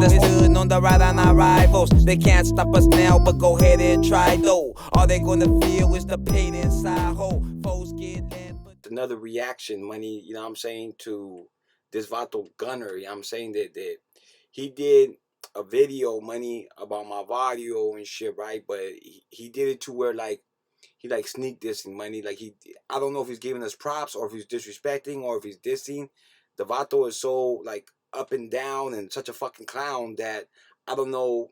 understood, on the ride on our rivals. They can't stop us now, but go ahead and try though. All they gonna feel is the pain inside. Ho, foes get land. Another reaction, money, you know what I'm saying, to this Vato Gunner. You know what I'm saying, that he did a video, money, about my audio and shit, right? But he did it to where, like, he like sneak dissing, money. Like, I don't know if he's giving us props or if he's disrespecting or if he's dissing. The Vato is so like up and down and such a fucking clown that I don't know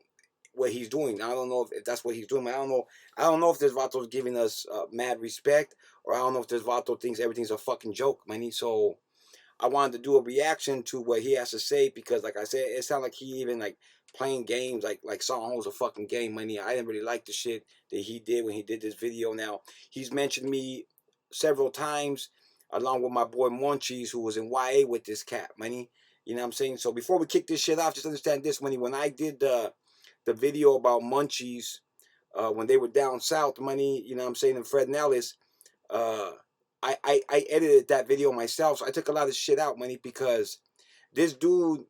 what he's doing. I don't know if that's what he's doing. I don't know if this Vato is giving us mad respect, or I don't know if this Vato thinks everything's a fucking joke, money. So I wanted to do a reaction to what he has to say, because like I said, it sounded like he even like playing games, like Song was a fucking game, money. I didn't really like the shit that he did when he did this video. Now, he's mentioned me several times, along with my boy Monchis, who was in YA with this cat, money. You know what I'm saying? So before we kick this shit off, just understand this, money. When I did the video about Munchies, when they were down south, money, you know what I'm saying, in Fred Nellis, I edited that video myself. So I took a lot of shit out, money, because this dude,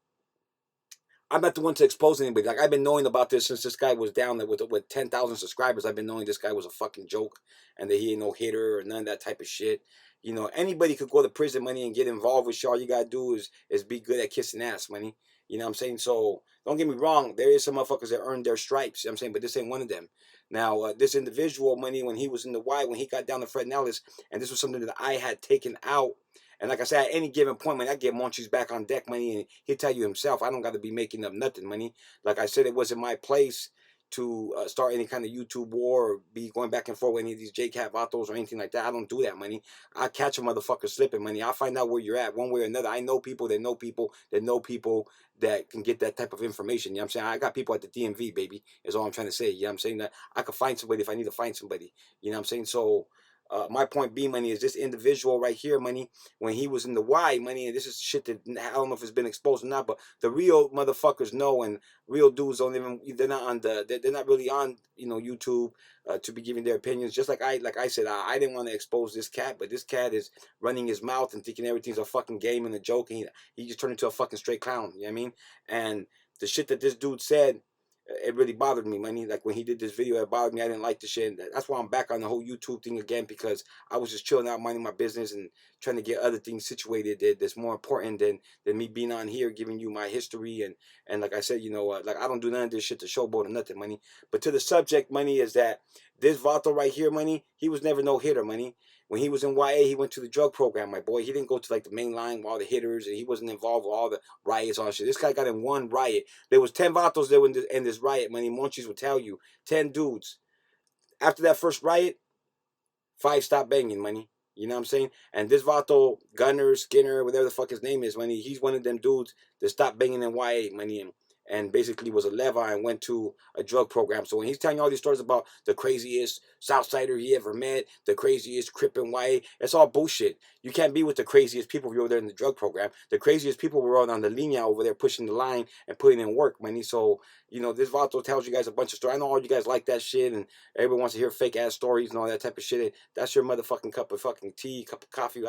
I'm not the one to expose anybody. Like, I've been knowing about this since this guy was down there with 10,000 subscribers. I've been knowing this guy was a fucking joke and that he ain't no hitter or none of that type of shit. You know, anybody could go to prison, money, and get involved with shit. All you gotta do is be good at kissing ass, money. You know what I'm saying? So don't get me wrong. There is some motherfuckers that earned their stripes. You know what I'm saying? But this ain't one of them. Now, this individual, money, when he was in the Y, when he got down to Fred Nellis, and this was something that I had taken out. And like I said, at any given point, man, I get Monchies back on deck, money, and he'll tell you himself, I don't got to be making up nothing, money. Like I said, it wasn't my place to start any kind of YouTube war or be going back and forth with any of these JCat Vatos or anything like that. I don't do that, money. I catch a motherfucker slipping, money. I'll find out where you're at one way or another. I know people that know people that know people that can get that type of information. You know what I'm saying? I got people at the DMV, baby, is all I'm trying to say. You know what I'm saying? That I could find somebody if I need to find somebody. You know what I'm saying? So my point being, money, is this individual right here, money, when he was in the Y, money, and this is shit that I don't know if it's been exposed or not, but the real motherfuckers know, and real dudes don't even, they're not really on, you know, YouTube to be giving their opinions. Just like I said, I didn't want to expose this cat, but this cat is running his mouth and thinking everything's a fucking game and a joke, and he just turned into a fucking straight clown. You know what I mean? And the shit that this dude said, it really bothered me, money. Like, when he did this video, it bothered me. I didn't like the shit. And that's why I'm back on the whole YouTube thing again, because I was just chilling out, minding my business and trying to get other things situated that's more important than me being on here giving you my history. And like I said, you know, like, I don't do none of this shit to showboat or nothing, money. But to the subject, money, is that this Vato right here, money, he was never no hitter, money. When he was in YA, he went to the drug program, my boy. He didn't go to like the main line with all the hitters, and he wasn't involved with all the riots, all that shit. This guy got in one riot. There was 10 Vatos there in this riot, money. Monchis will tell you. 10 dudes. After that first riot, 5 stopped banging, money. You know what I'm saying? And this Vato, Gunner, Skinner, whatever the fuck his name is, money, he's one of them dudes that stopped banging in YA, money, and basically was a lever and went to a drug program. So when he's telling you all these stories about the craziest Southsider he ever met, the craziest Crip in YA, it's all bullshit. You can't be with the craziest people if you're over there in the drug program. The craziest people were on the linea over there pushing the line and putting in work, money. So, you know, this Vato tells you guys a bunch of stories. I know all you guys like that shit, and everyone wants to hear fake ass stories and all that type of shit. That's your motherfucking cup of fucking tea, cup of coffee,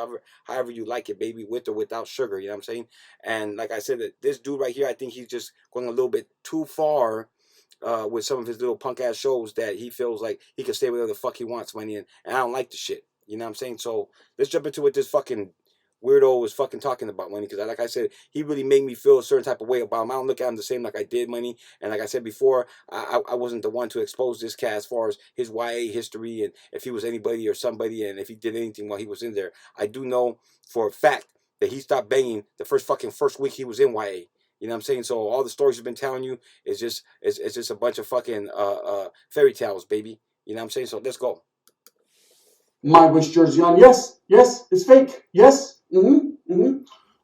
however you like it, baby, with or without sugar. You know what I'm saying? And like I said, that this dude right here, I think he's just going a little bit too far with some of his little punk ass shows, that he feels like he can say whatever the fuck he wants, money, and I don't like the shit. You know what I'm saying? So let's jump into what this fucking weirdo was fucking talking about, money, because like I said, he really made me feel a certain type of way about him. I don't look at him the same like I did, money, and like I said before, I wasn't the one to expose this cat as far as his YA history and if he was anybody or somebody and if he did anything while he was in there. I do know for a fact that he stopped banging the first week he was in YA. You know what I'm saying? So all the stories he's been telling you is just a bunch of fucking fairy tales, baby. You know what I'm saying? So let's go. My wish jersey on. Yes, it's fake. Yes. I'm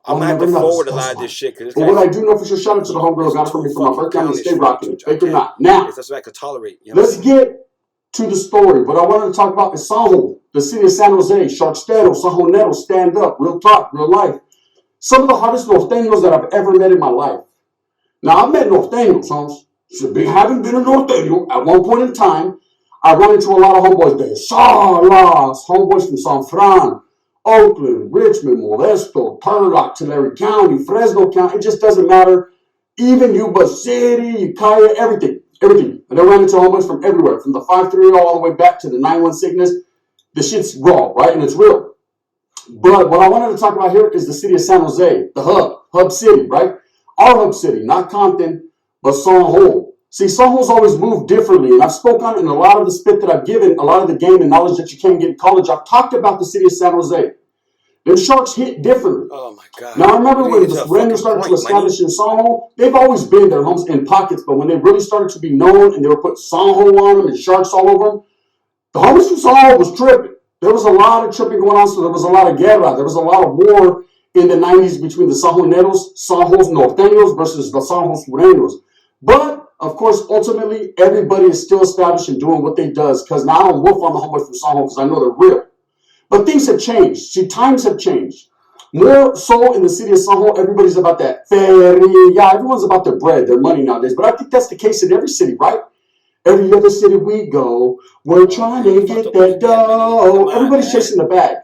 gonna have to forward a lot of this shit. But what I do know for sure, shout out to the homegirl, got it for me for my birthday. I'm gonna stay rocking it. Fake or not. Now, that's what I could tolerate. You know let's get to the story. What I wanted to talk about is Sajo, the city of San Jose, Sharkstero, Sajonero, stand up, real talk, real life. Some of the hottest norteños that I've ever met in my life. Now, I've met norteños, Holmes. Having been a norteño at one point in time, I run into a lot of homeboys there. Salas, homeboys from San Fran, Oakland, Richmond, Modesto, Turlock, Tulare County, Fresno County. It just doesn't matter. Even Yuba City, Ukiah, everything. And they ran into homeless from everywhere, from the 530 all the way back to the 916 sickness. The shit's raw, right? And it's real. But what I wanted to talk about here is the city of San Jose, the hub city, right? Our hub city, not Compton, but San Jose. See, San Jose's always moved differently, and I've spoken on it in a lot of the spit that I've given, a lot of the game and knowledge that you can't get in college. I've talked about the city of San Jose. Them sharks hit differently. Oh my God. Now I remember when the Rangers started to establish in San Jose, they've always been their homes in pockets, but when they really started to be known and they were putting San Jose on them and sharks all over them, the homies from San Jose was tripping. There was a lot of tripping going on, so there was a lot of guerra. There was a lot of war in the 90s between the San Joseneros, San Jose Norteños versus the San Jose Sureños. But, of course, ultimately, everybody is still established and doing what they does, because now I don't wolf on the homies from San Jose because I know they're real. But things have changed. See, times have changed. More so in the city of San Jose, everybody's about that feria. Yeah, everyone's about their bread, their money nowadays. But I think that's the case in every city, right? Every other city we go, we're trying to get that dough. Everybody's chasing the bag.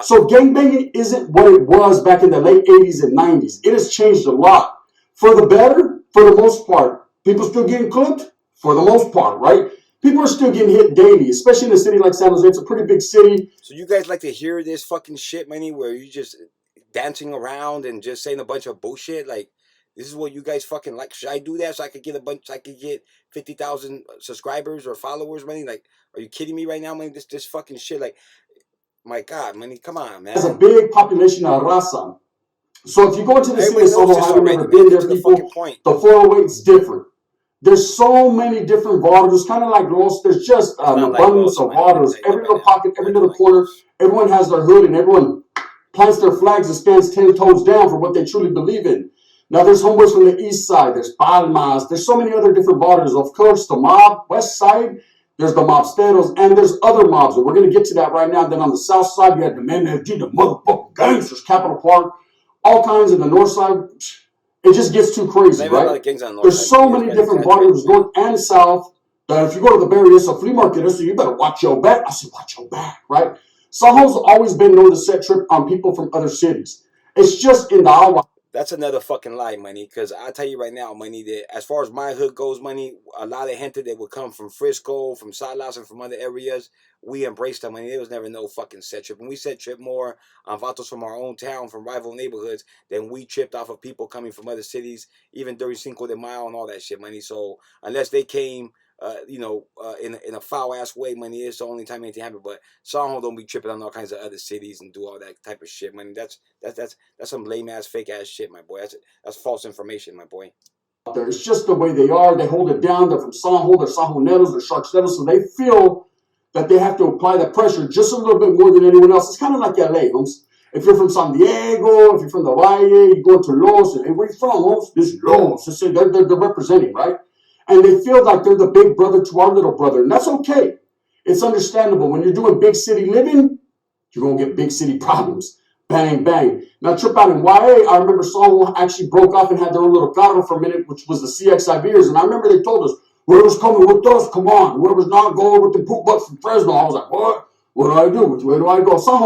So gangbanging isn't what it was back in the late 80s and 90s. It has changed a lot. For the better, for the most part. People still getting clipped? For the most part, right? People are still getting hit daily, especially in a city like San Jose. It's a pretty big city. So you guys like to hear this fucking shit, man, where you just dancing around and just saying a bunch of bullshit? Like, this is what you guys fucking like. Should I do that so I could get 50,000 subscribers or followers, man? Like, are you kidding me right now, man? This fucking shit, like, my God, man, come on, man. There's a big population of raza. So if you go into the city of San Jose, having never been there, people, the 408 is different. There's so many different waters, kind of like Los. There's just an abundance of waters. Every little pocket, every little corner, everyone has their hood and everyone plants their flags and stands 10 toes down for what they truly believe in. Now, there's homeboys from the east side. There's Palmas. There's so many other different waters. Of course, the mob, west side, there's the mobsteros, and there's other mobs. And we're going to get to that right now. And then on the south side, you had the MFG, the motherfucking gangsters, Capital Park, all kinds. In the north side, it just gets too crazy, right? There's so many different waters, north and south, that if you go to the Bay Area, it's a flea market, so you better watch your back. I said, watch your back, right? San Jose's always been known to set trip on people from other cities. It's just in the agua. That's another fucking lie, money, because I tell you right now, money, that as far as my hood goes, money, a lot of gente that would come from Frisco, from Salas, and from other areas, we embraced them, money. There was never no fucking set trip. And we set trip more on vatos from our own town, from rival neighborhoods, than we tripped off of people coming from other cities, even during Cinco de Mayo and all that shit, money. So unless they came, in a foul ass way, money, it's the only time anything happened. But San Jose don't be tripping on all kinds of other cities and do all that type of shit, money. That's some lame ass, fake ass shit, my boy. That's false information, my boy. It's just the way they are. They hold it down. They're from San Jose. They're San Joseneros. They're Sharksteros. So they feel that they have to apply that pressure just a little bit more than anyone else. It's kind of like LA, homes. If you're from San Diego, if you're from the Valle, you go to Los, and hey, where you from, homes? This is Los. They're representing, right? And they feel like they're the big brother to our little brother. And that's okay. It's understandable. When you're doing big city living, you're going to get big city problems. Bang, bang. Now, trip out in YA, I remember San actually broke off and had their own little carro for a minute, which was the CXI beers. And I remember they told us, whoever's coming with us, come on. Whoever's not going with the poop butts from Fresno. I was like, what? What do I do? Where do I go? San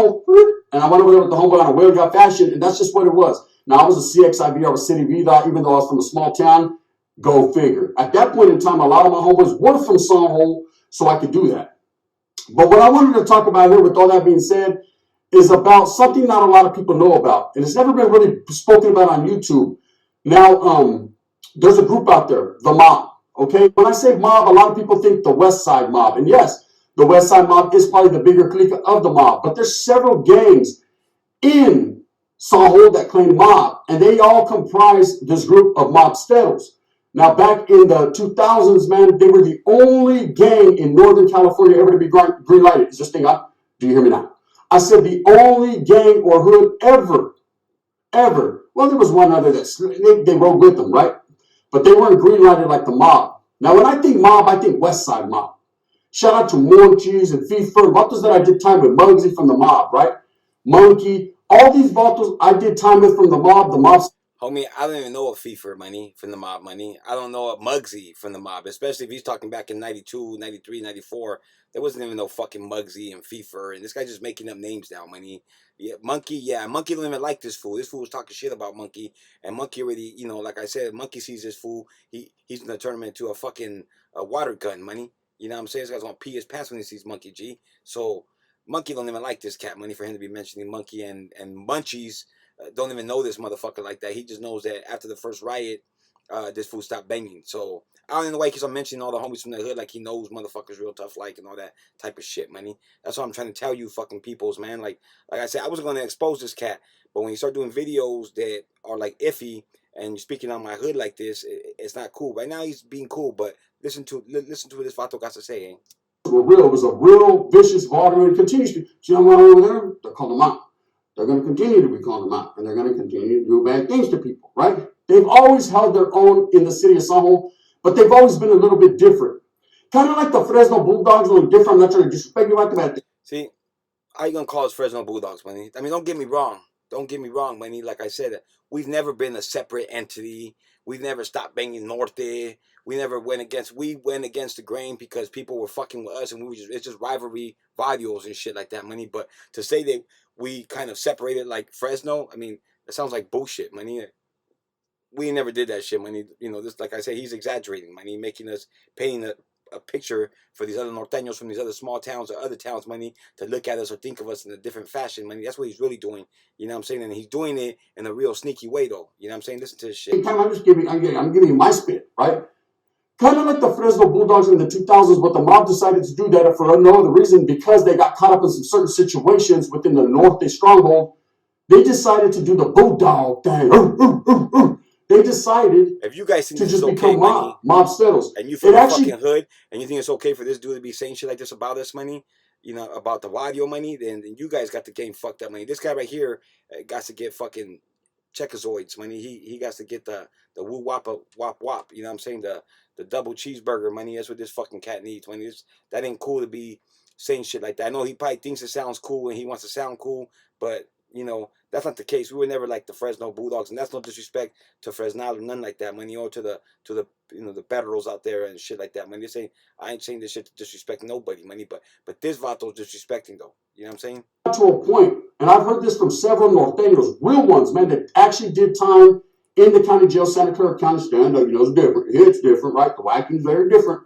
and I went over there with the homeboy on a whale got fashion, and that's just what it was. Now, I was a CXI beer. I was City Vida, even though I was from a small town. Go figure. At that point in time, a lot of my homeboys were from San Jose, so I could do that. But what I wanted to talk about here, with all that being said, is about something not a lot of people know about. And it's never been really spoken about on YouTube. Now, there's a group out there, the mob. Okay? When I say mob, a lot of people think the West Side mob. And yes, the West Side mob is probably the bigger clique of the mob. But there's several gangs in San Jose that claim mob. And they all comprise this group of mobsteros. Now, back in the 2000s, man, they were the only gang in Northern California ever to be green lighted. Is this thing up? Do you hear me now? I said the only gang or hood ever. Well, there was one other that they rode with them, right? But they weren't green lighted like the mob. Now, when I think mob, I think West Side mob. Shout out to Monchis and FIFA, vatos that I did time with, Muggsy from the mob, right? Monkey, all these vatos I did time with from the mob. The mob. Homie, I don't even know a FIFA money from the mob money. I don't know a Muggsy from the mob, especially if he's talking back in 92, 93, 94. There wasn't even no fucking Muggsy and FIFA, and this guy's just making up names now, money. Yeah, Monkey don't even like this fool. This fool was talking shit about Monkey, and Monkey already, you know, like I said, Monkey sees this fool, he's gonna turn him into a fucking water gun, money. You know what I'm saying? This guy's gonna pee his pants when he sees Monkey G. So Monkey don't even like this cat, money, for him to be mentioning Monkey and Munchies. Don't even know this motherfucker like that. He just knows that after the first riot, this fool stopped banging. So I don't know why he keeps on mentioning all the homies from the hood like he knows motherfuckers real tough like and all that type of shit, money. That's what I'm trying to tell you fucking peoples, man. Like I said, I wasn't going to expose this cat, but when you start doing videos that are like iffy and you're speaking on my hood like this, it's not cool. Right now he's being cool, but listen to what this Vato got to say, eh? It was a real vicious volume, and it continues to. See them over there? They're calling them out. They're going to continue to be calling them out, and they're going to continue to do bad things to people, right? They've always held their own in the city of San Juan, but they've always been a little bit different. Kind of like the Fresno Bulldogs, a little different. I'm not trying to disrespect you like that. See, how you going to call us Fresno Bulldogs, money? I mean, don't get me wrong. Don't get me wrong, money. Like I said, we've never been a separate entity. We've never stopped banging Norte. We went against the grain because people were fucking with us, and it's just rivalry videos and shit like that, money. But to say that we kind of separated like Fresno, I mean, that sounds like bullshit, money. We never did that shit, money. You know, this, like I say, he's exaggerating, money, making us painting a picture for these other norteños from these other small towns or other towns, money, to look at us or think of us in a different fashion, money. That's what he's really doing. You know what I'm saying? And he's doing it in a real sneaky way, though. You know what I'm saying? Listen to this shit. I'm giving you my spit, right? Kind of like the Fresno Bulldogs in the 2000s, but the mob decided to do that for no other reason because they got caught up in some certain situations within the Norte stronghold. They decided to do the Bulldog thing. They decided if you guys think to this just is become okay, mobsteros. And you from the fucking hood, and you think it's okay for this dude to be saying shit like this about us, money, you know, about the audio money, then you guys got the game fucked up, money. This guy right here got to get fucking Checozoids, money. He got to get the woo wop wop wop. You know what I'm saying? The double cheeseburger, money. That's what this fucking cat needs, money. That ain't cool to be saying shit like that. I know he probably thinks it sounds cool and he wants to sound cool, but you know, that's not the case. We were never like the Fresno Bulldogs, and that's no disrespect to Fresnel or none like that, money, or to the you know, the Federals out there and shit like that, money. I ain't saying this shit to disrespect nobody, money, but this Vato's disrespecting though. You know what I'm saying? To a point, and I've heard this from several norteños, real ones, man, that actually did time in the county jail, Santa Clara County. Stand up, you know, it's different. It's different, right? The whacking's very different.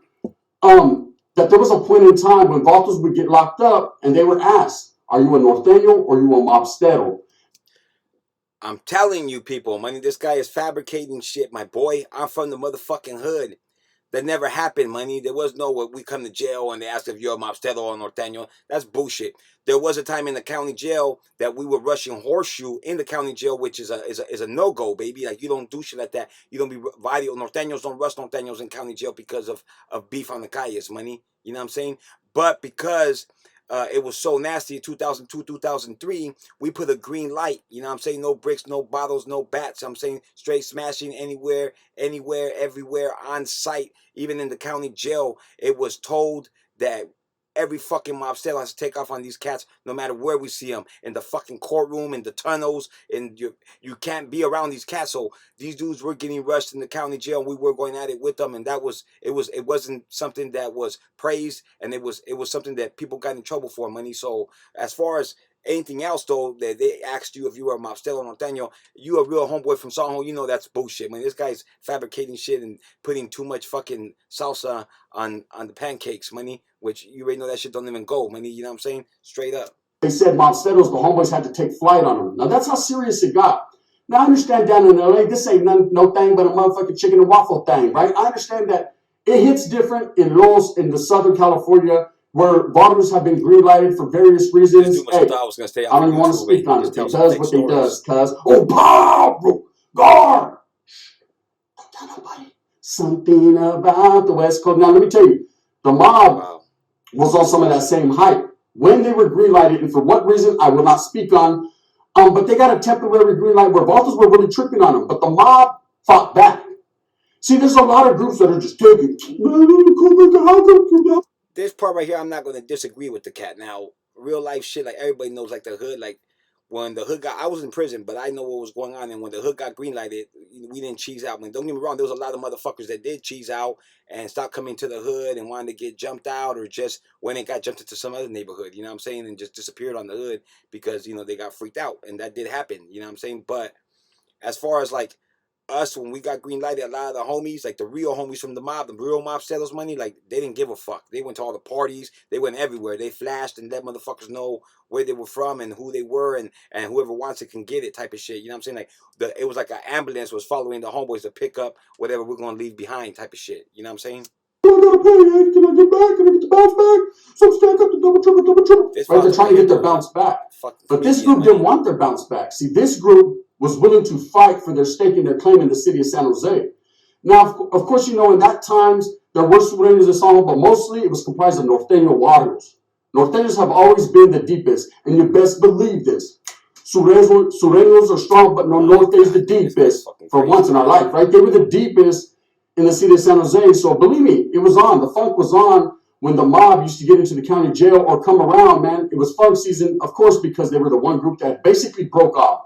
That there was a point in time when Vatos would get locked up and they were asked, are you a norteño or are you a mobstero? I'm telling you people, money, this guy is fabricating shit, my boy. I'm from the motherfucking hood. That never happened, money. There was no we come to jail and they ask if you're a mobstero or a norteño. That's bullshit. There was a time in the county jail that we were rushing horseshoe in the county jail, which is a no-go, baby. Like, you don't do shit like that. You don't be video. Norteños don't rush norteños in county jail because of beef on the calles, money. You know what I'm saying? But because it was so nasty in 2002, 2003, we put a green light. You know what I'm saying? No bricks, no bottles, no bats. I'm saying straight smashing anywhere, everywhere, on site. Even in the county jail, it was told that every fucking mobster has to take off on these cats no matter where we see them. In the fucking courtroom, in the tunnels, and you can't be around these cats. So these dudes were getting rushed in the county jail, and we were going at it with them, and it wasn't something that was praised, and it was something that people got in trouble for, money. So as far as anything else, though, that they asked you if you were a mobstero norteño, you a real homeboy from San Juan, you know that's bullshit, man. This guy's fabricating shit and putting too much fucking salsa on the pancakes, money, which you already know that shit don't even go, money. You know what I'm saying? Straight up. They said mobsteros, the homeboys had to take flight on them. Now that's how serious it got. Now I understand down in LA, this ain't no thing but a motherfucking chicken and waffle thing, right? I understand that it hits different in the Southern California, where volumes have been green-lighted for various reasons. Hey, I don't even want to speak on it. He does what he does, cuz. Oh, Pablo! Guard! Don't tell nobody. Something about the West Coast. Now, let me tell you, the mob was on some of that same hype. When they were green-lighted, and for what reason, I will not speak on, but they got a temporary green light where Vatos were really tripping on them. But the mob fought back. See, there's a lot of groups that are just taking. This part right here, I'm not going to disagree with the cat. Now, real life shit, like everybody knows, like the hood, like when the hood got, I was in prison, but I know what was going on. And when the hood got green lighted, we didn't cheese out. I mean, don't get me wrong, there was a lot of motherfuckers that did cheese out and stopped coming to the hood and wanted to get jumped out, or just when it got jumped into some other neighborhood, you know what I'm saying, and just disappeared on the hood because, you know, they got freaked out, and that did happen, you know what I'm saying. But as far as like us, when we got green lighted, a lot of the homies, like the real homies from the mob, the real mob settlers money, like they didn't give a fuck. They went to all the parties, they went everywhere. They flashed and let motherfuckers know where they were from and who they were, and whoever wants it can get it type of shit. You know what I'm saying? Like it was like an ambulance was following the homeboys to pick up whatever we're gonna leave behind type of shit. You know what I'm saying? I gotta pay, man. Can I get back? Can I get the bounce back? So stack up the double, triple. Right, they're trying to get their bounce back. But this group didn't want their bounce back. See, this group was willing to fight for their stake and their claim in the city of San Jose. Now, of course, you know, in that times, there were Sureños in San Jose, but mostly it was comprised of Norteño warriors. Norteños have always been the deepest, and you best believe this. Sureños are strong, but no, Norte is the deepest for once in our life, right? They were the deepest in the city of San Jose. So believe me, it was on. The funk was on when the mob used to get into the county jail or come around, man. It was funk season, of course, because they were the one group that basically broke off.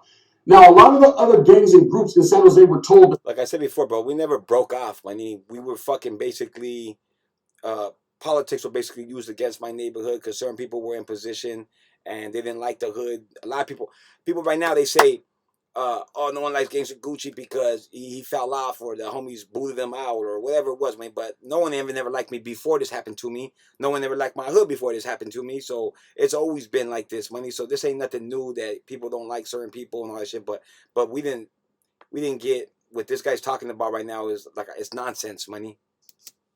Now, a lot of the other gangs and groups in San Jose were told... Like I said before, bro, we never broke off. I mean, we were fucking basically... politics were basically used against my neighborhood because certain people were in position and they didn't like the hood. A lot of people right now, they say, oh, no one likes Gangster Gucci because he fell off, or the homies booted him out, or whatever it was, man. But no one ever never liked me before this happened to me. No one ever liked my hood before this happened to me. So it's always been like this, money. So this ain't nothing new that people don't like certain people and all that shit. But we didn't get what this guy's talking about right now is like, it's nonsense, money.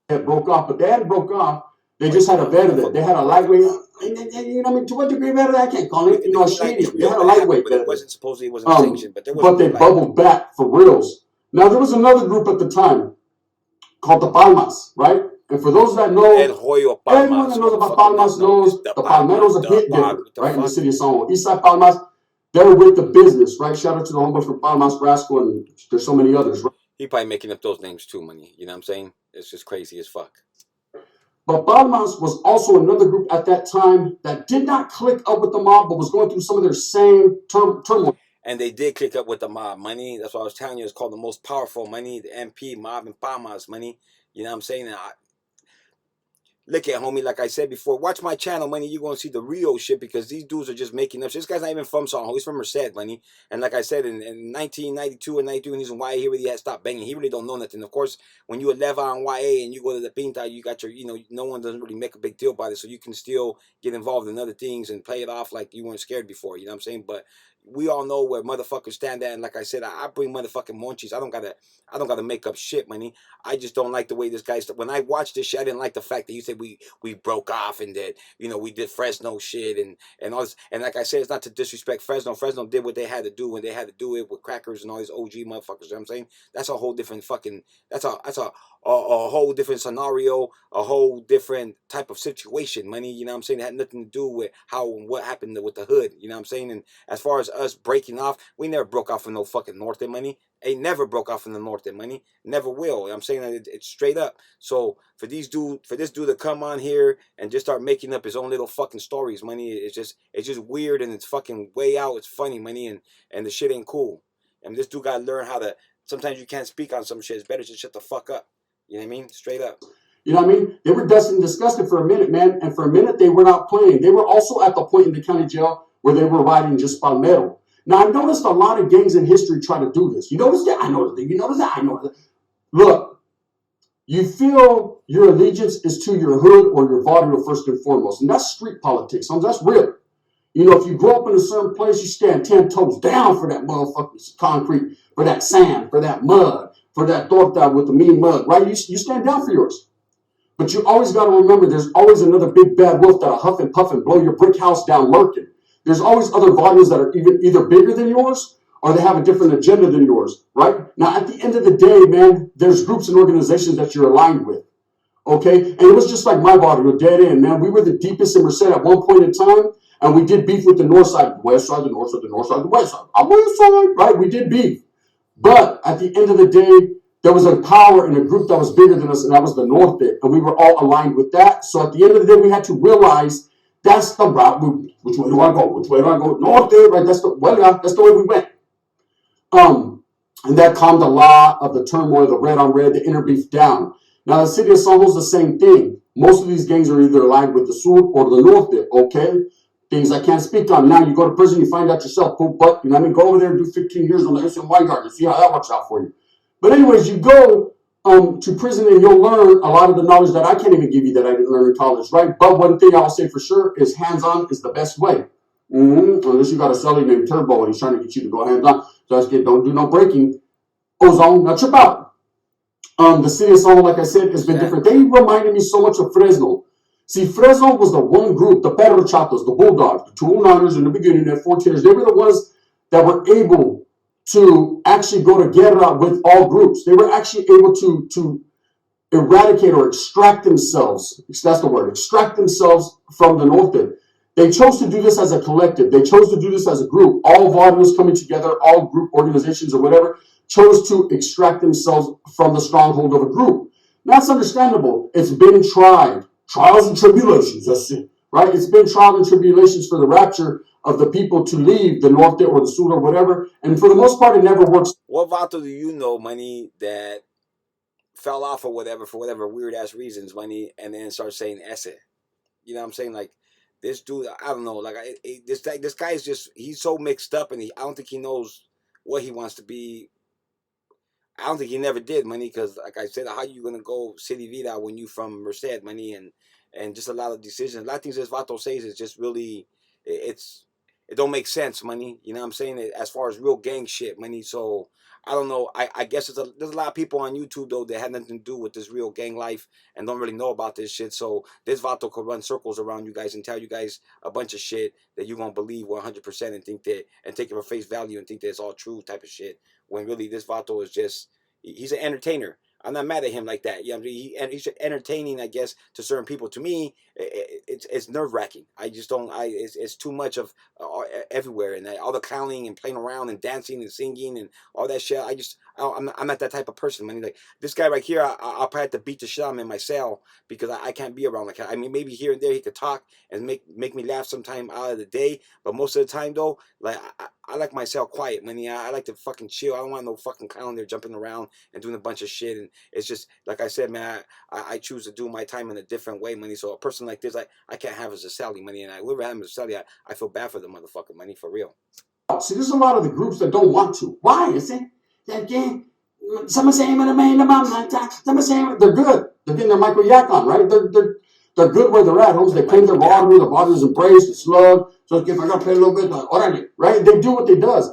It broke off, but they hadn't broke off. They just had a better than. They had a lightweight. You know, I mean, to what degree better? I can't call it. You know, shady. They had a lightweight better. It wasn't supposedly, it wasn't sanctioned, but there was. But they bubbled back for reals. Now there was another group at the time called the Palmas, right? And for those that know, everyone that knows about Palmas knows the Palmeros are hit there, right, in the city of San Juan. Eastside Palmas, they were with the business, right? Shout out to the homeboys from Palmas, Rascal, and there's so many others. Right? He probably making up those names too, money. You know what I'm saying? It's just crazy as fuck. But Palmas was also another group at that time that did not click up with the mob, but was going through some of their same turmoil. And they did click up with the mob, money. That's what I was telling you. It's called the most powerful, money. The MP, mob, and Palmas, money. You know what I'm saying? Look at, homie, like I said before, watch my channel, money. You're going to see the real shit, because these dudes are just making up shit. This guy's not even from San Jose. He's from Merced, money. And like I said, in 1992 and 92, and he's in YA, he really had stopped banging. He really don't know nothing. Of course, when you live on YA and you go to the Pinta, you got your, you know, no one doesn't really make a big deal about it. So you can still get involved in other things and play it off like you weren't scared before. You know what I'm saying? But we all know where motherfuckers stand at, and like I said, I bring motherfucking monchis. I don't gotta make up shit, money. I just don't like the way this guy's. When I watched this shit, I didn't like the fact that he said we broke off and that, you know, we did Fresno shit and all this. And like I said, it's not to disrespect Fresno. Fresno did what they had to do when they had to do it with crackers and all these OG motherfuckers. You know what I'm saying? That's a whole different fucking. That's a whole different scenario, a whole different type of situation, money. You know what I'm saying? It had nothing to do with how and what happened with the hood. You know what I'm saying? And as far as us breaking off, we never broke off from no fucking Norte, money. Ain't never broke off from the Norte, money. Never will. You know I'm saying that it's straight up. So for this dude to come on here and just start making up his own little fucking stories, money, it's just weird, and it's fucking way out. It's funny, money, and the shit ain't cool. And this dude gotta learn how to. Sometimes you can't speak on some shit. It's better to shut the fuck up. You know what I mean? Straight up. You know what I mean? They were dusting and disgusted for a minute, man. And for a minute, they were not playing. They were also at the point in the county jail where they were riding just Palmero. Now, I've noticed a lot of gangs in history try to do this. You notice that? I noticed that. You notice that? I noticed that. Look, you feel your allegiance is to your hood or your barrio first and foremost. And that's street politics. That's real. You know, if you grow up in a certain place, you stand 10 toes down for that motherfucking concrete, for that sand, for that mud, for that torta with the mean mud, right? You stand down for yours. But you always got to remember there's always another big bad wolf that'll huff and puff and blow your brick house down lurking. There's always other barrios that are either bigger than yours or they have a different agenda than yours, right? Now, at the end of the day, man, there's groups and organizations that you're aligned with, okay? And it was just like my barrio, dead end, man. We were the deepest in Merced at one point in time, and we did beef with the north side, the west side, the north side, the north side, the west side. On west side, right? We did beef. But at the end of the day, there was a power in a group that was bigger than us, and that was the North bit, and we were all aligned with that. So at the end of the day, we had to realize That's the route. Which way do I go? Which way do I go? Norte, right? That's the way we went. And that calmed a lot of the turmoil, the red on red, the inner beef down. Now, the city of San Jose is the same thing. Most of these gangs are either aligned with the sur or the norte, okay? Things I can't speak on. Now, you go to prison, you find out yourself, but, you know what I mean? Go over there and do 15 years on the SNY guard and see how that works out for you. But anyways, you go to prison and you'll learn a lot of the knowledge that I can't even give you that I didn't learn in college, right? But one thing I'll say for sure is hands-on is the best way. Unless you got a celly named Turbo and he's trying to get you to go hands-on. So that's good. Don't do no breaking. Ozone, now trip out. The city of San Jose, like I said, has been different. They reminded me so much of Fresno. See, Fresno was the one group, the Perro Chatos, the Bulldogs, the 209ers in the beginning, that 14ers. They were the ones that were able to actually go to guerra with all groups. They were actually able to eradicate or extract themselves. That's the word, extract themselves from the norte. They chose to do this as a collective. They chose to do this as a group. All barrios coming together, all group organizations or whatever, chose to extract themselves from the stronghold of a group. That's understandable. It's been tried. Trials and tribulations, that's it, right? It's been trials and tribulations for the rapture of the people to leave the norte or the sur or whatever. And for the most part, it never works. What vato do you know, money, that fell off or whatever for whatever weird-ass reasons, money, and then start saying esse? You know what I'm saying? Like, this dude, I don't know. Like, this guy is just, he's so mixed up, and I don't think he knows what he wants to be. I don't think he never did, money, because like I said, how you gonna go city vida when you from Merced, money, and just a lot of decisions, a lot of things this vato says is just really, it don't make sense, money. You know what I'm saying? As far as real gang shit, money. So I don't know. I guess there's a lot of people on YouTube though that had nothing to do with this real gang life and don't really know about this shit. So this vato could run circles around you guys and tell you guys a bunch of shit that you gonna believe 100% and think that, and take it for face value and think that it's all true type of shit. When really this vato is just, he's an entertainer. I'm not mad at him like that. Yeah, he's entertaining, I guess, to certain people. To me, it's nerve wracking. I just don't. It's too much of everywhere, and all the clowning and playing around and dancing and singing and all that shit. I'm not that type of person. I mean, like this guy right here, I'll probably have to beat the shit out of him in my cell because I can't be around like that. I mean, maybe here and there he could talk and make me laugh sometime out of the day, but most of the time though, like I like my cell quiet, man. I like to fucking chill. I don't want no fucking clown there jumping around and doing a bunch of shit. And it's just like I said, man. I choose to do my time in a different way, money. So a person like this, I can't have as a Sally, money. And I live him as a Sally. I feel bad for the motherfucker, money, for real. See, there's a lot of the groups that don't want to. Why? Is it? Someone saying they're good. They're getting their Michael Yak on, right? They're good where they're at, homes. They claim their water, the water's embraced, it's slug. So if I gotta play a little bit, right? They do what they does.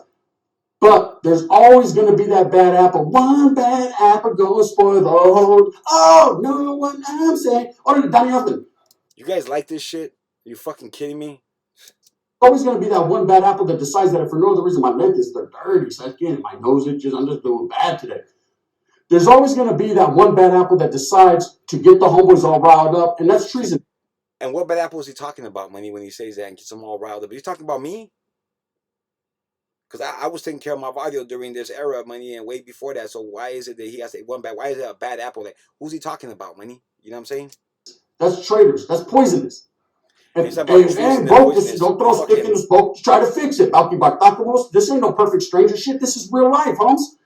But there's always going to be that bad apple. One bad apple gonna spoil the whole. Oh, no, what I'm saying. You guys like this shit? Are you fucking kidding me? Always going to be that one bad apple that decides that if for no other reason my lip is dirty, so again, my nose itches, I'm just doing bad today. There's always going to be that one bad apple that decides to get the homeboys all riled up, and that's treason. And what bad apple is he talking about, money, when he says that and gets them all riled up? He's talking about me? Because I was taking care of my barrio during this era, money, and way before that. So why is it that he has to say one bad? Why is it a bad apple? Who's he talking about, money? You know what I'm saying? That's traitors. That's poisonous. And don't throw a stick in the smoke to try to fix it. This ain't no perfect stranger shit. This is real life, homes.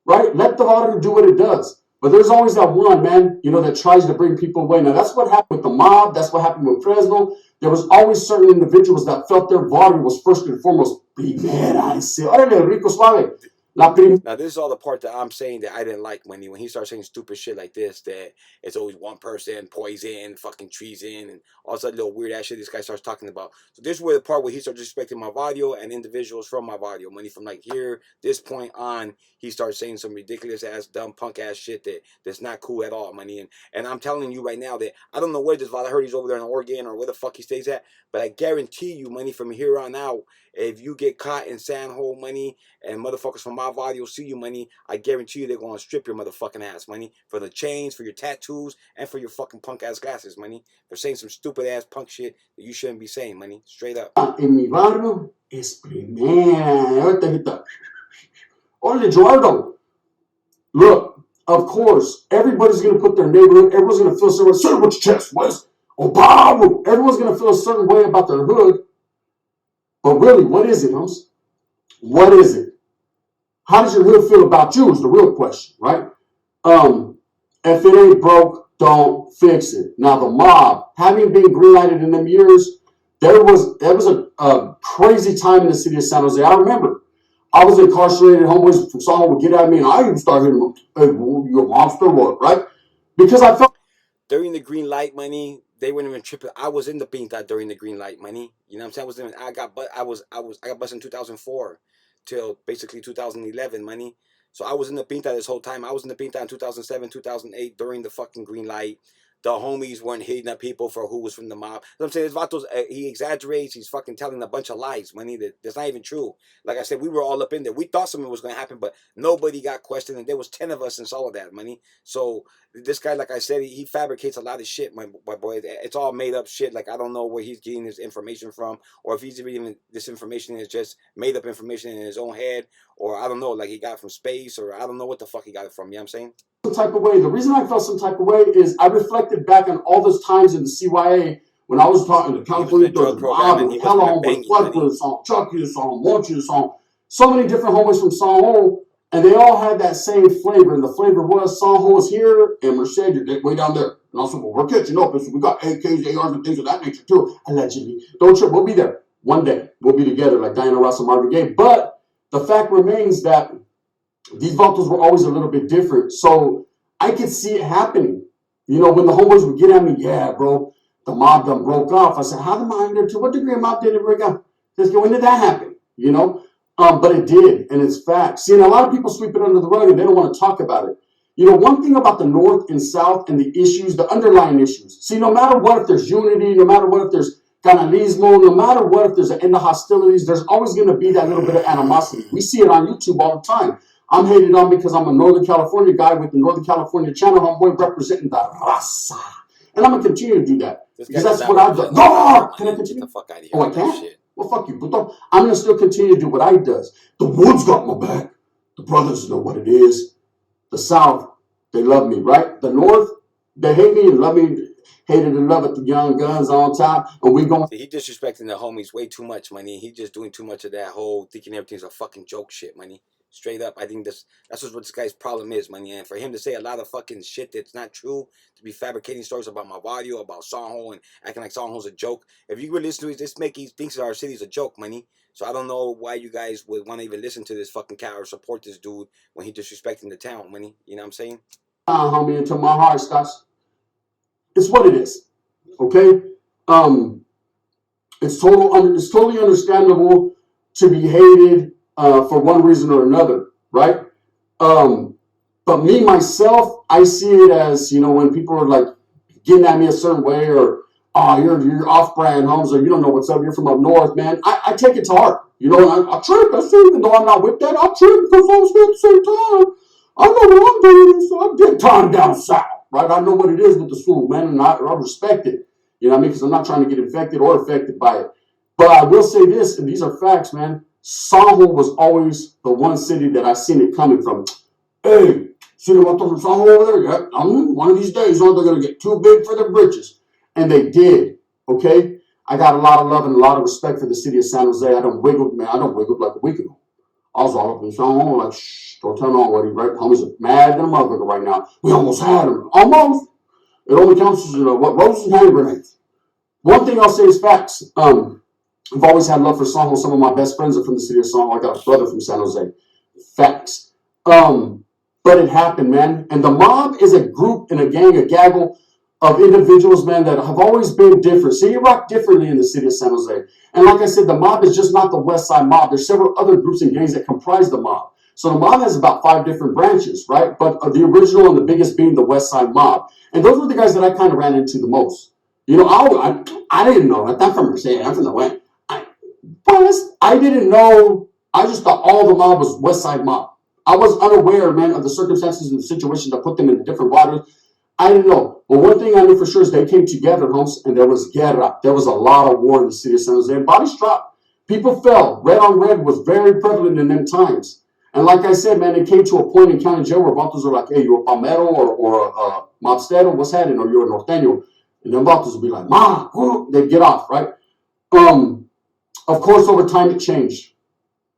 Right? Let the water do what it does. But there's always that one, man, that tries to bring people away. Now, that's what happened with the mob. That's what happened with Fresno. There was always certain individuals that felt their volume was first and foremost. Now, this is all the part that I'm saying that I didn't like when he starts saying stupid shit like this, that it's always one person, poison, fucking treason, and all that little weird ass shit this guy starts talking about. So this is where the part where he starts disrespecting my audio and individuals from my audio. Money from like here, this point on, he starts saying some ridiculous ass, dumb punk ass shit that's not cool at all, money. And I'm telling you right now that I don't know where this I heard he's over there in Oregon or where the fuck he stays at, but I guarantee you, money, from here on out, if you get caught in San Jose, money, and motherfuckers from my audio see you, money, I guarantee you they're gonna strip your motherfucking ass, money, for the chains, for your tattoos, and for your fucking punk ass glasses, money, for saying some stupid ass punk shit that you shouldn't be saying, money, straight up. En mi barrio es primera. Only Eduardo. Look, of course, everybody's gonna put their neighborhood. Everyone's gonna feel somewhere. Say it with your chest, Wes. Oh, Bob, everyone's going to feel a certain way about their hood. But really, what is it, Holmes? What is it? How does your hood feel about you is the real question, right? If it ain't broke, don't fix it. Now, the mob, having been greenlighted in them years, there was a crazy time in the city of San Jose. I remember I was incarcerated. Homeboys from Soho would get at me, and I even started hitting them, hey, you a monster, what, right? Because I felt during the green light money, they weren't even tripping. I was in the pinta during the green light money. You know what I'm saying? I got busted in 2004 till basically 2011 money. So I was in the pinta this whole time. I was in the pinta in 2007, 2008 during the fucking green light. The homies weren't hitting at people for who was from the mob. You know what I'm saying? This Vatos, he exaggerates. He's fucking telling a bunch of lies, money, that's not even true. Like I said, we were all up in there. We thought something was going to happen, but nobody got questioned, and there was 10 of us and all of that, money. So this guy, like I said, he fabricates a lot of shit, my boy. It's all made up shit. Like, I don't know where he's getting his information from, or if he's even, this information is just made up information in his own head, or I don't know, like he got it from space, or I don't know what the fuck he got it from, you know what I'm saying? some type of way. The reason I felt some type of way is I reflected back on all those times in the CYA when I was talking to California Thugs, Bob, Hella Homeboy, Fletcher song, Chucky song, Mochi song, so many different homies from Soho, and they all had that same flavor. And the flavor was Soho is here, and Merced, you're way down there. And also, well, we're catching up, and so we got AKs, ARs, and things of that nature too, allegedly. Don't trip, we'll be there. One day, we'll be together like Diana Ross and Marvin Gaye. But the fact remains that these Vatos were always a little bit different. So I could see it happening. You know, when the homeboys would get at me, yeah, bro, the mob done broke off. I said, how the mob, to what degree the mob didn't break off? When did that happen? You know? But it did, and it's fact. See, and a lot of people sweep it under the rug and they don't want to talk about it. You know, one thing about the North and South and the issues, the underlying issues. See, no matter what, if there's unity, no matter what, if there's canalismo, no matter what, if there's an end of hostilities, there's always going to be that little bit of animosity. We see it on YouTube all the time. I'm hated on because I'm a Northern California guy with the Northern California channel, homeboy, representing the raza. And I'm going to continue to do that. Because that's what I've done. No! Can I continue? Get the fuck out of here. Oh, I can't? Shit. Well, fuck you. But I'm going to still continue to do what I does. The Woods got my back. The brothers know what it is. The South, they love me, right? The North, they hate me and love me. Hated and love it, the young guns on top. And we going. He disrespecting the homies way too much, money. He just doing too much of that whole thinking everything's a fucking joke shit, money. Straight up, I think that's just what this guy's problem is, money. And for him to say a lot of fucking shit that's not true, to be fabricating stories about my audio, about Soho, and acting like Soho's a joke. If you were listening to this, he thinks that our city's a joke, money. So I don't know why you guys would want to even listen to this fucking cat or support this dude when he's disrespecting the town, money. You know what I'm saying? Homie, into my heart, Scotts. It's what it is, okay? It's totally understandable to be hated for one reason or another, right? But me, myself, I see it as, you know, when people are like getting at me a certain way or, oh, you're off-brand, homes, or you don't know what's up, you're from up north, man. I take it to heart, you know, I trip. I say, even though I'm not with that, I trip because I was here at the same time. I know what I'm doing, so I'm getting time down south, right? I know what it is with the school, man, and I respect it. You know what I mean? Because I'm not trying to get infected or affected by it. But I will say this, and these are facts, man. Soho was always the one city that I seen it coming from. Hey, see the Vatos from Soho over there? Yeah, one of these days, they're going to get too big for their britches. And they did, okay? I got a lot of love and a lot of respect for the city of San Jose. I don't wiggle, man. I don't wiggle like a week ago. I was all up in Soho, like, shh, don't turn on, buddy, right? Homies are mad than a motherfucker right now. We almost had him. Almost. It only counts as, what, roses and hand grenades. One thing I'll say is facts. I've always had love for Soho. Some of my best friends are from the city of Soho. I got a brother from San Jose. Facts. But it happened, man. And the mob is a group and a gang, a gaggle of individuals, man, that have always been different. So you rock differently in the city of San Jose. And like I said, the mob is just not the West Side Mob. There's several other groups and gangs that comprise the mob. So the mob has about 5 different branches, right? But the original and the biggest being the West Side Mob. And those were the guys that I kind of ran into the most. You know, I didn't know. I'm from Mercedes. I'm from the West. I didn't know. I just thought all the mob was West Side Mob. I was unaware, man, of the circumstances and the situation that put them in different waters. I didn't know. But one thing I knew for sure is they came together, homes, and there was guerra. There was a lot of war in the city of San Jose. And bodies dropped. People fell. Red on red was very prevalent in them times. And like I said, man, it came to a point in county jail where Vatos are like, hey, you're a palmero or a mobstero, what's happening? Or you're a norteño. And then Vatos would be like, Ma, they'd get off, right? Of course, over time it changed.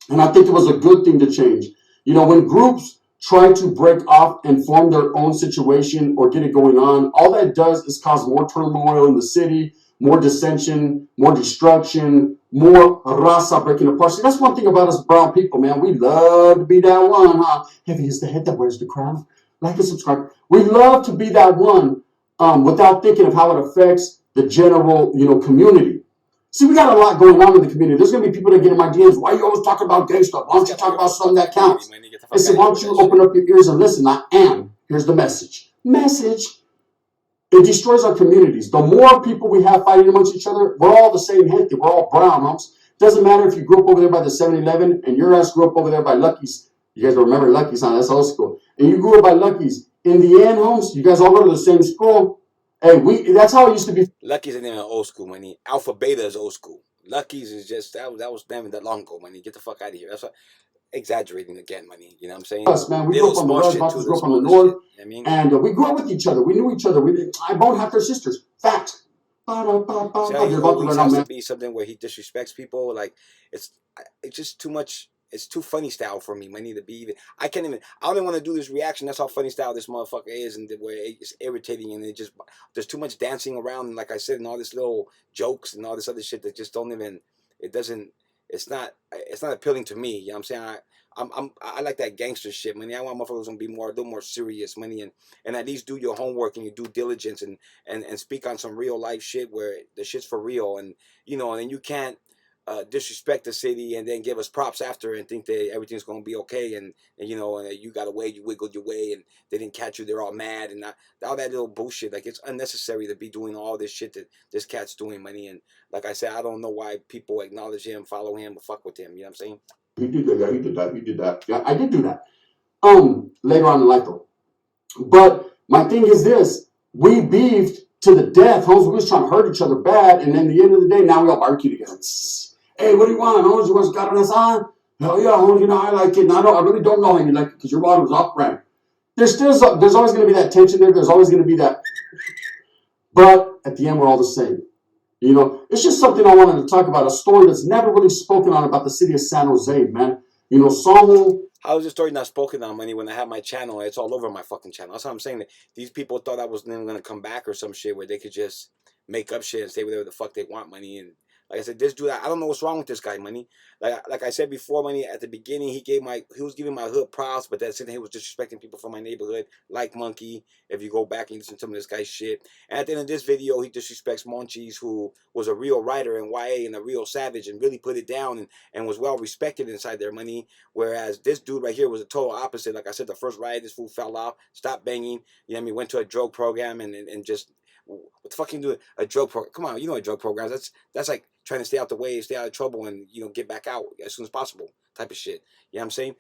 And I think it was a good thing to change. You know, when groups try to break off and form their own situation or get it going on, all that does is cause more turmoil in the city, more dissension, more destruction, more raza breaking apart. See, that's one thing about us brown people, man. We love to be that one, huh? Heavy is the head that wears the crown. Like and subscribe. We love to be that one without thinking of how it affects the general, community. See, we got a lot going on in the community. There's going to be people that get in my DMs. Why are you always talking about gay stuff? Why don't you talk about something that counts? I said, why don't you open up your ears and listen? I am. Here's the message. It destroys our communities. The more people we have fighting amongst each other, we're all the same gente. We're all brown, homes. Doesn't matter if you grew up over there by the 7-Eleven and your ass grew up over there by Lucky's. You guys remember Lucky's, huh? That's old school. And you grew up by Lucky's. In the end, homes, you guys all go to the same school. Hey, that's how it used to be. Lucky's ain't even old school, man. Alpha Beta is old school. Lucky's is just, that was damn that long ago, man. Get the fuck out of here. That's what, exaggerating again, money. You know what I'm saying? Us, man. We grew up on the west, Vatos grew up on the north. I mean, and we grew up with each other. We knew each other. I boned half their sisters. Fact. See how he always has to be something where he disrespects people. Like, it's just too much. It's too funny style for me, money, to be even. I don't even want to do this reaction. That's how funny style this motherfucker is, and where it's irritating, and there's too much dancing around, and like I said, and all this little jokes and all this other shit that just don't even, it's not appealing to me. You know what I'm saying? I like that gangster shit, money. I want motherfuckers to be a little more serious, money, and at least do your homework and your due diligence and speak on some real life shit where the shit's for real, and and then you can't disrespect the city and then give us props after and think that everything's going to be okay, and you got away, you wiggled your way, and they didn't catch you, they're all mad, and all that little bullshit. Like, it's unnecessary to be doing all this shit that this cat's doing, money. And like I said, I don't know why people acknowledge him, follow him, or fuck with him. You know what I'm saying? He did that. Yeah, he did that. Yeah, I did do that. Later on in life, though. But my thing is this: we beefed to the death. Homes, we was trying to hurt each other bad, and then at the end of the day, now we all barbecue together. Hey, what do you want? Homes, you want carne asada? Hell yeah, homes, I like it. And I really don't know how you like it because your water was off brand. There's always going to be that tension there. There's always going to be that. But at the end, we're all the same. It's just something I wanted to talk about, a story that's never really spoken on about the city of San Jose, man. How is the story not spoken on, money, when I have my channel? It's all over my fucking channel. That's what I'm saying. That these people thought I was never going to come back or some shit where they could just make up shit and say whatever the fuck they want, money. And like I said, this dude, I don't know what's wrong with this guy, money. Like I said before, money, at the beginning, he was giving my hood props, but that's it. He was disrespecting people from my neighborhood, like Monkey, if you go back and listen to some of this guy's shit. And at the end of this video, he disrespects Monchis, who was a real writer in YA and a real savage and really put it down and was well respected inside their money. Whereas this dude right here was a total opposite. Like I said, the first riot, this fool fell off, stopped banging, went to a drug program and just, what the fuck can you do? A drug program? Come on, you know what drug programs? That's like trying to stay out the way, stay out of trouble, and get back out as soon as possible, type of shit. You know what I'm saying?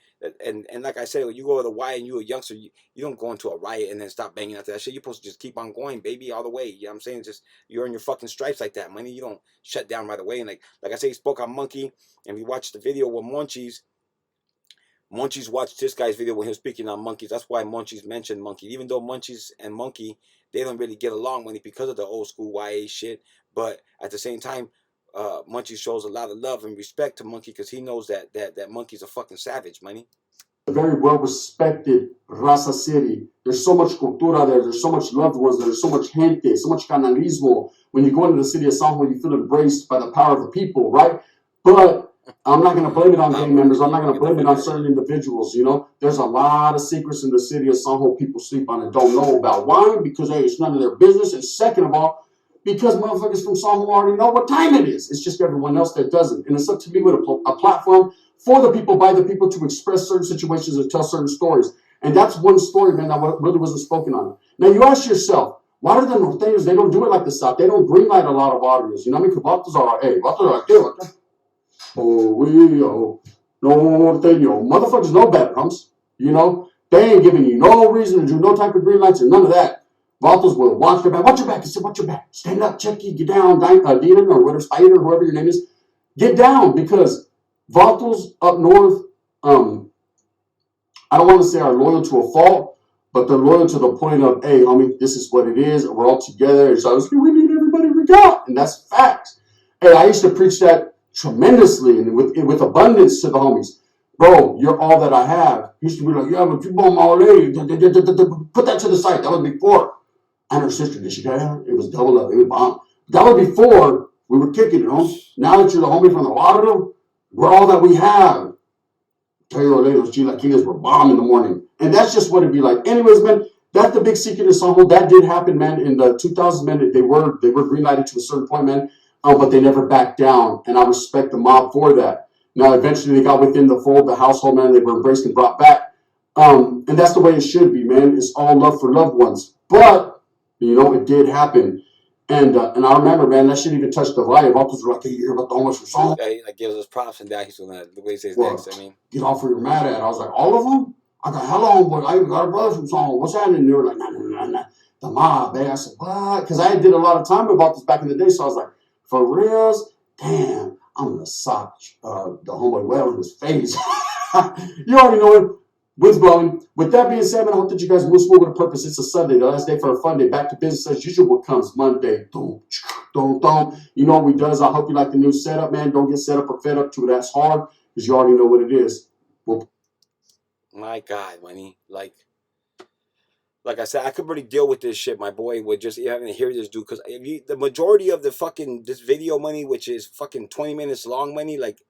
And like I said, when you go to the Y and you a youngster, you don't go into a riot and then stop banging after that shit. You're supposed to just keep on going, baby, all the way. You know what I'm saying? Just you earn your fucking stripes like that, money. You don't shut down right away. And like I say, he spoke on Monkey, and we watched the video with Monchis. Monchis watched this guy's video when he was speaking on monkeys. That's why Monchis mentioned Monkey. Even though Monchis and Monkey, they don't really get along, money, because of the old school YA shit. But at the same time, Munchie shows a lot of love and respect to Monkey because he knows that Monkey's a fucking savage, money. A very well respected raza city. There's so much cultura there. There's so much loved ones. There's so much gente, so much canalismo. When you go into the city of San Juan, you feel embraced by the power of the people, right? But I'm not going to blame it on gang members. I'm not going to blame it on certain individuals. There's a lot of secrets in the city of San Juan people sleep on and don't know about. Why? Because hey, it's none of their business. And second of all, because motherfuckers from San Juan already know what time it is. It's just everyone else that doesn't. And it's up to me with a platform for the people, by the people, to express certain situations and tell certain stories. And that's one story, man, that really wasn't spoken on. Now, you ask yourself, why do the norteños, they don't do it like the South? They don't greenlight a lot of audios. You know what I mean? Because are, hey, vatos are like, norteño. Motherfuckers know better, homes. They ain't giving you no reason to do no type of green lights or none of that. Vatos will watch your back. Watch your back. He said, watch your back. Stand up, Chucky. Get down, Dina, or whatever, Spider, whoever your name is. Get down, because Vatos up north, I don't want to say are loyal to a fault, but they're loyal to the point of, hey, homie, this is what it is. We're all together. It's always, we need everybody we got. And that's facts. Hey, I used to preach that tremendously and with abundance to the homies. Bro, you're all that I have. He used to be like, yeah, but you bought my old lady. Put that to the side. That was before. And her sister, did she get her? It was double up. It was bomb. That was before we were kicking it, homie. Now that you're the homie from the water, we're all that we have. Tell you what later, those chilaquiles were bomb in the morning. And that's just what it'd be like. Anyways, man, that's the big secret in San Juan. That did happen, man. In the 2000s, man, they were green lighted to a certain point, man. But they never backed down. And I respect the mob for that. Now, eventually, they got within the fold, the household, man. They were embraced and brought back. And that's the way it should be, man. It's all love for loved ones. But, you know, it did happen. And I remember, man, that shit even touched the vibe. Officers were like, hey, you hear about the homeless from San Juan? Yeah, he like gives us props and that he's gonna the way he says Well, next. I mean, get off where you're mad at. I was like, all of them? I got hella homeboys. I even got a brother from San Juan. What's happening? And they were like, nah. The mob, man. I said, what? Because I did a lot of time about this back in the day. So I was like, for reals? Damn, I'm going to sock the homeboy well in his face. You already know it. Wind's blowing. With that being said, man, I hope that you guys move forward with a purpose. It's a Sunday, the last day for a fun day. Back to business as usual. What comes Monday? Boom, boom, boom. You know what we does. I hope you like the new setup, man. Don't get set up or fed up to it. That's hard because you already know what it is. Well, my God, money. Like I said, I could really deal with this shit, my boy, with just having to hear this dude. Because the majority of the fucking, this video money, which is fucking 20 minutes long money, like,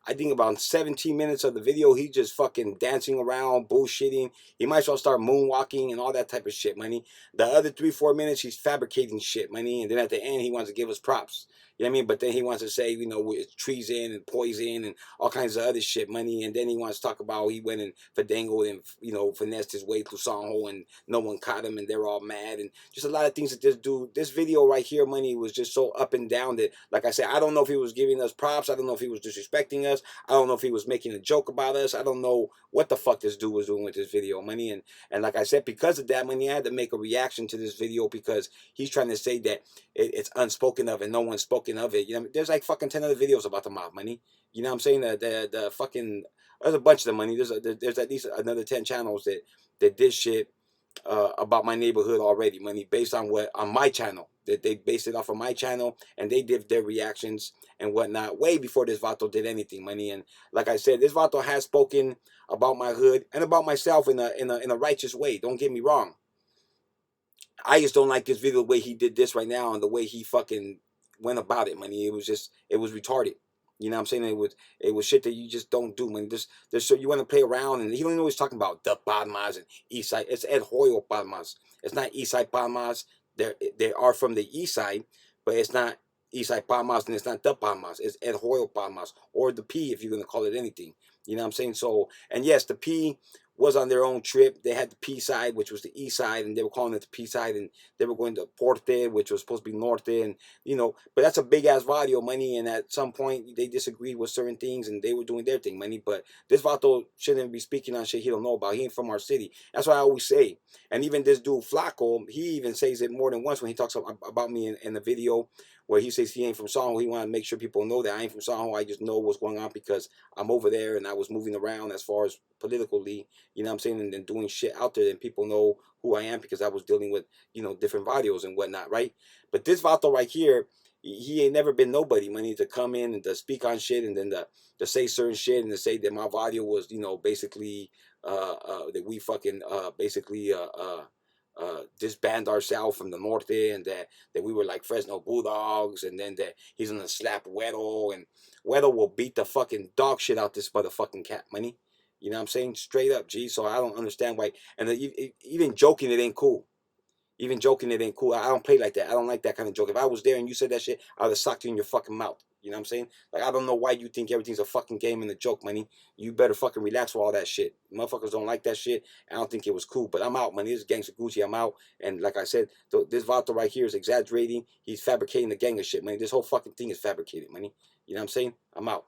I think about 17 minutes of the video, he just fucking dancing around, bullshitting. He might as well start moonwalking and all that type of shit, money. The other 3-4 minutes, he's fabricating shit, money. And then at the end, he wants to give us props. You know what I mean? But then he wants to say, you know, it's treason and poison and all kinds of other shit, money. And then he wants to talk about he went and fandangled and, you know, finessed his way through Songho and no one caught him and they're all mad. And just a lot of things that this dude, this video right here, money, was just so up and down that, like I said, I don't know if he was giving us props. I don't know if he was disrespecting us. I don't know if he was making a joke about us. I don't know what the fuck this dude was doing with this video, money. And like I said, because of that, money, I had to make a reaction to this video because he's trying to say that it's unspoken of and no one's spoken of it. You know, there's like fucking 10 other videos about the mob, money. You know what I'm saying? The fucking, there's a bunch of the money. There's at least another 10 channels that did shit about my neighborhood already, money, based on my channel. That they based it off of my channel and they did their reactions and whatnot way before this Vato did anything, money. And like I said, this Vato has spoken about my hood and about myself in a righteous way. Don't get me wrong. I just don't like this video the way he did this right now and the way he fucking went about it, money. It was retarded. You know what I'm saying? It was shit that you just don't do, man. There's so you want to play around, and he don't know what he's talking about. The Palmas and East Side. It's El Hoyo Palmas. It's not East Side Palmas. They are from the East Side, but it's not East Side Palmas, and it's not the Palmas. It's El Hoyo Palmas, or the P, if you're gonna call it anything. You know what I'm saying? So, and yes, the P was on their own trip. They had the P side, which was the east side, and they were calling it the P side, and they were going to Porte, which was supposed to be Norte, and you know, but that's a big ass barrio, money, and at some point they disagreed with certain things, and they were doing their thing, money. But this Vato shouldn't be speaking on shit he don't know about. He ain't from our city. That's what I always say. And even this dude Flaco, he even says it more than once when he talks about me in the video, where he says he ain't from Songho. He want to make sure people know that I ain't from Songho. I just know what's going on because I'm over there and I was moving around as far as politically, you know what I'm saying, and doing shit out there, and people know who I am because I was dealing with, you know, different videos and whatnot, right? But this Vato right here, he ain't never been nobody, money, to come in and to speak on shit and then to say certain shit and to say that my video was, you know, basically that we fucking basically disband ourselves from the Norte, and that we were like Fresno Bulldogs, and then that he's gonna slap Weddle, and Weddle will beat the fucking dog shit out this motherfucking cat, money. You know what I'm saying? Straight up, G. So I don't understand why. And even joking, it ain't cool. Even joking, it ain't cool. I don't play like that. I don't like that kind of joke. If I was there and you said that shit, I would have socked you in your fucking mouth. You know what I'm saying? Like, I don't know why you think everything's a fucking game and a joke, money. You better fucking relax with all that shit. Motherfuckers don't like that shit. I don't think it was cool. But I'm out, money. This is Gangster Gucci. I'm out. And like I said, this Vato right here is exaggerating. He's fabricating the gang of shit, money. This whole fucking thing is fabricated, money. You know what I'm saying? I'm out.